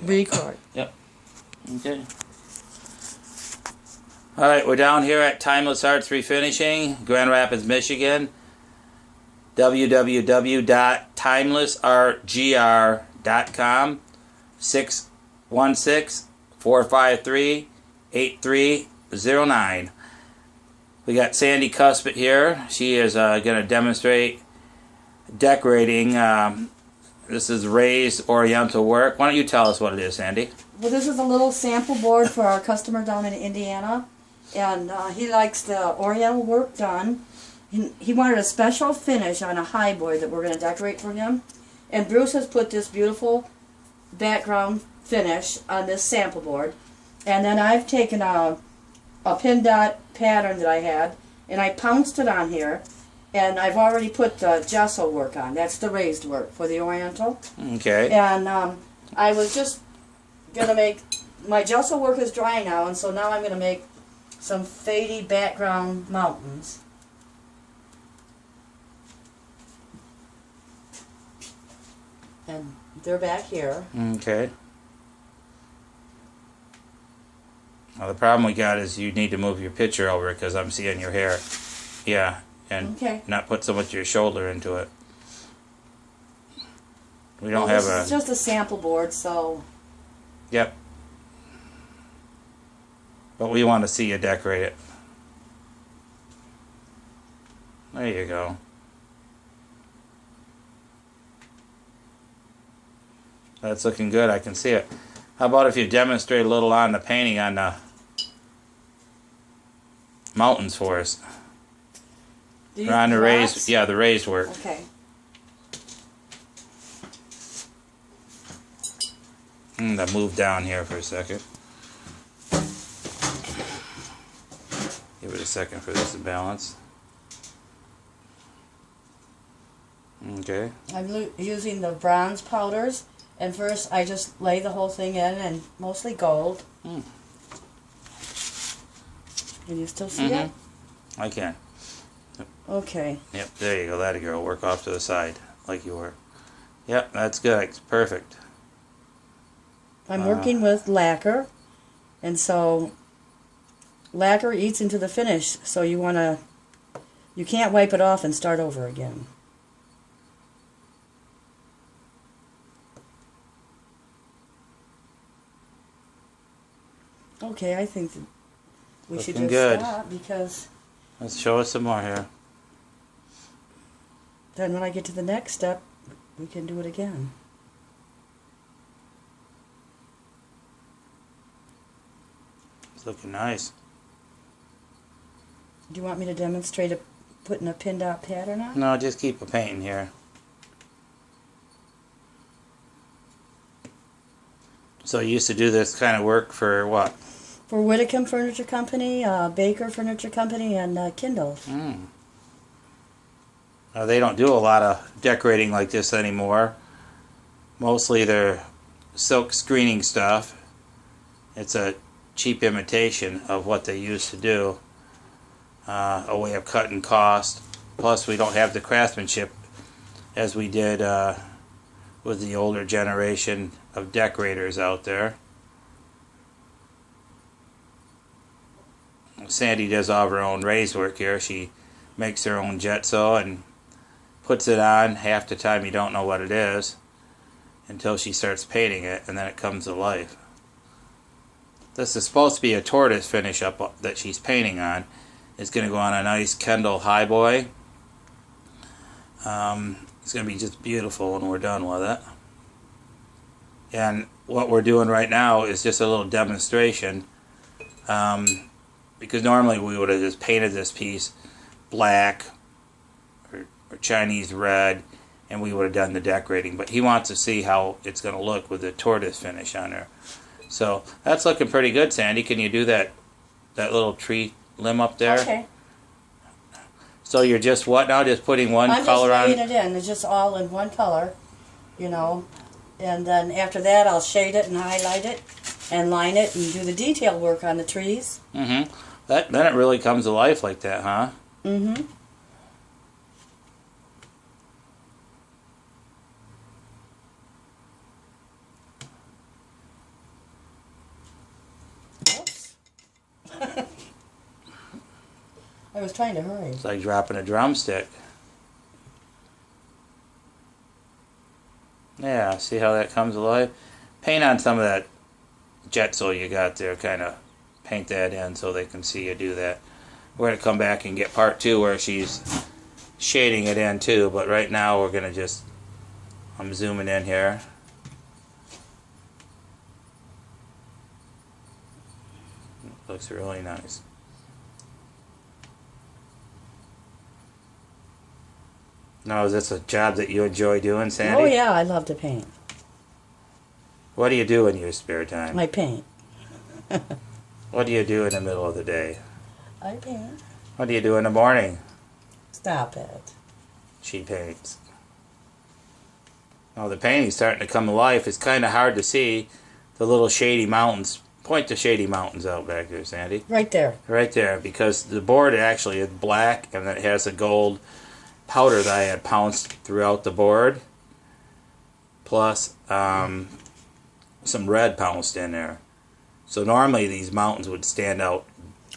Record. Yep. Okay. Alright, we're down here at Timeless Arts Refinishing, Grand Rapids, Michigan. www.timelessartgr.com 616-453-8309. We got Sandy Cuspit here. She is going to demonstrate decorating. This is raised oriental work. Why don't you tell us what it is, Sandy? Well, this is a little sample board for our customer down in Indiana, and he likes the oriental work done. He wanted a special finish on a high board that we're going to decorate for him, and Bruce has put this beautiful background finish on this sample board. And then I've taken a pin dot pattern that I had, and I pounced it on here, and I've already put the gesso work on. That's the raised work for the oriental. Okay. And I was just going to make, my gesso work is dry now, and so now I'm going to make some fadey background mountains. And they're back here. Okay. Well, the problem we got is you need to move your picture over because I'm seeing your hair. Yeah, and not put so much of your shoulder into it. We don't have This is just a sample board, so... Yep. But we want to see you decorate it. There you go. That's looking good. I can see it. How about if you demonstrate a little on the painting on the mountains for us? Or on the raised, yeah, the raised work. Okay. I'll move down here for a second. Give it a second for this to balance. Okay. I'm using the bronze powders, and first I just lay the whole thing in, and mostly gold. Can you still see it? I can. Yep. Okay. Yep, there you go. That'll go. Work off to the side like you were. Yep, that's good. It's perfect. I'm working with lacquer, and so lacquer eats into the finish, so you can't wipe it off and start over again. Okay, I think that we should just stop because... Let's show us some more here. Then when I get to the next step, we can do it again. It's looking nice. Do you want me to demonstrate putting a pin dot pattern on? No, just keep a painting here. So you used to do this kind of work for what? For Whitcomb Furniture Company, Baker Furniture Company, and Kindles. They don't do a lot of decorating like this anymore. Mostly they're silk screening stuff. It's a cheap imitation of what they used to do. A way of cutting cost. Plus we don't have the craftsmanship as we did with the older generation of decorators out there. Sandy does all of her own raised work here. She makes her own gesso and puts it on. Half the time you don't know what it is until she starts painting it, and then it comes to life. This is supposed to be a tortoise finish up that she's painting on. It's going to go on a nice Kendall highboy. It's going to be just beautiful when we're done with it. And what we're doing right now is just a little demonstration. Because normally we would have just painted this piece black or Chinese red, and we would have done the decorating. But he wants to see how it's going to look with the tortoise finish on her. So that's looking pretty good, Sandy. Can you do that little tree limb up there? Okay. So you're just what now? Just putting one color on? I'm just laying it in. It's just all in one color, you know. And then after that, I'll shade it and highlight it and line it and do the detail work on the trees. Then it really comes to life like that, huh? I was trying to hurry. It's like dropping a drumstick. Yeah, see how that comes alive? Paint on some of that Jetzel you got there, kind of paint that in so they can see you do that. We're going to come back and get part 2 where she's shading it in too, but right now we're going to just, I'm zooming in here. Looks really nice. Now, is this a job that you enjoy doing, Sandy? Oh yeah, I love to paint. What do you do in your spare time? I paint. What do you do in the middle of the day? I paint. What do you do in the morning? Stop it. She paints. Now the painting's starting to come alive. It's kind of hard to see the little shady mountains. Point the shady mountains out back there, Sandy. Right there. Right there, because the board actually is black and it has a gold powder that I had pounced throughout the board. Plus some red pounced in there. So normally these mountains would stand out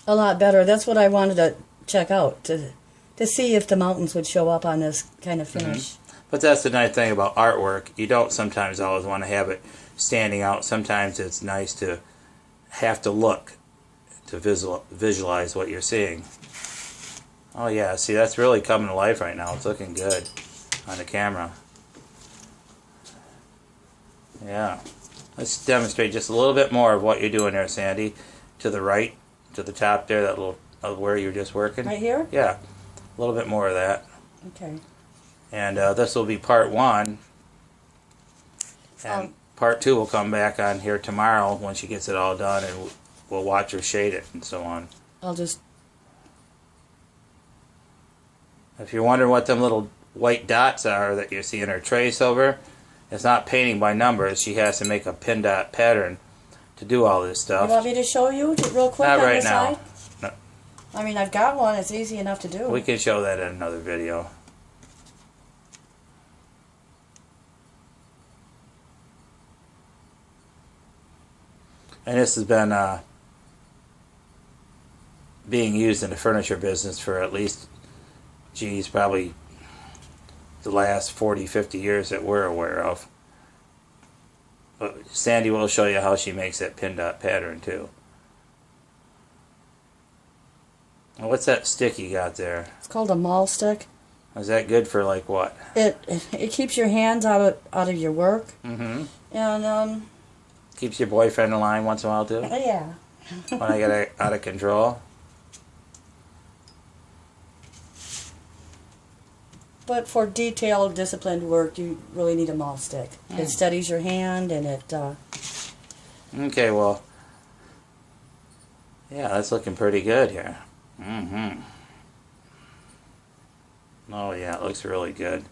A lot better. That's what I wanted to check out, to see if the mountains would show up on this kind of finish. But that's the nice thing about artwork. You don't sometimes always want to have it standing out. Sometimes it's nice to have to look to visualize what you're seeing. Oh yeah, see, that's really coming to life right now. It's looking good on the camera. Yeah. Let's demonstrate just a little bit more of what you're doing there, Sandy. To the right, to the top there, that little where you're just working. Right here? Yeah. A little bit more of that. Okay. And this will be part 1. And part 2 will come back on here tomorrow when she gets it all done, and we'll watch her shade it and so on. I'll just... If you're wondering what them little white dots are that you see in her trace over, it's not painting by numbers. She has to make a pin dot pattern to do all this stuff. You want me to show you real quick Not on right the now. side? No. I mean, I've got one. It's easy enough to do. We can show that in another video. And this has been being used in the furniture business for at least, geez, probably the last 40, 50 years that we're aware of. But Sandy will show you how she makes that pin dot pattern too. Well, what's that stick you got there? It's called a maul stick. Is that good for like what? It keeps your hands out of your work. Mm-hmm. And Keeps your boyfriend in line once in a while too? yeah. When I get out of control? But for detailed, disciplined work, you really need a maul stick. It steadies your hand, and it... Okay, well, yeah, that's looking pretty good here. Mm-hmm. Oh, yeah, it looks really good.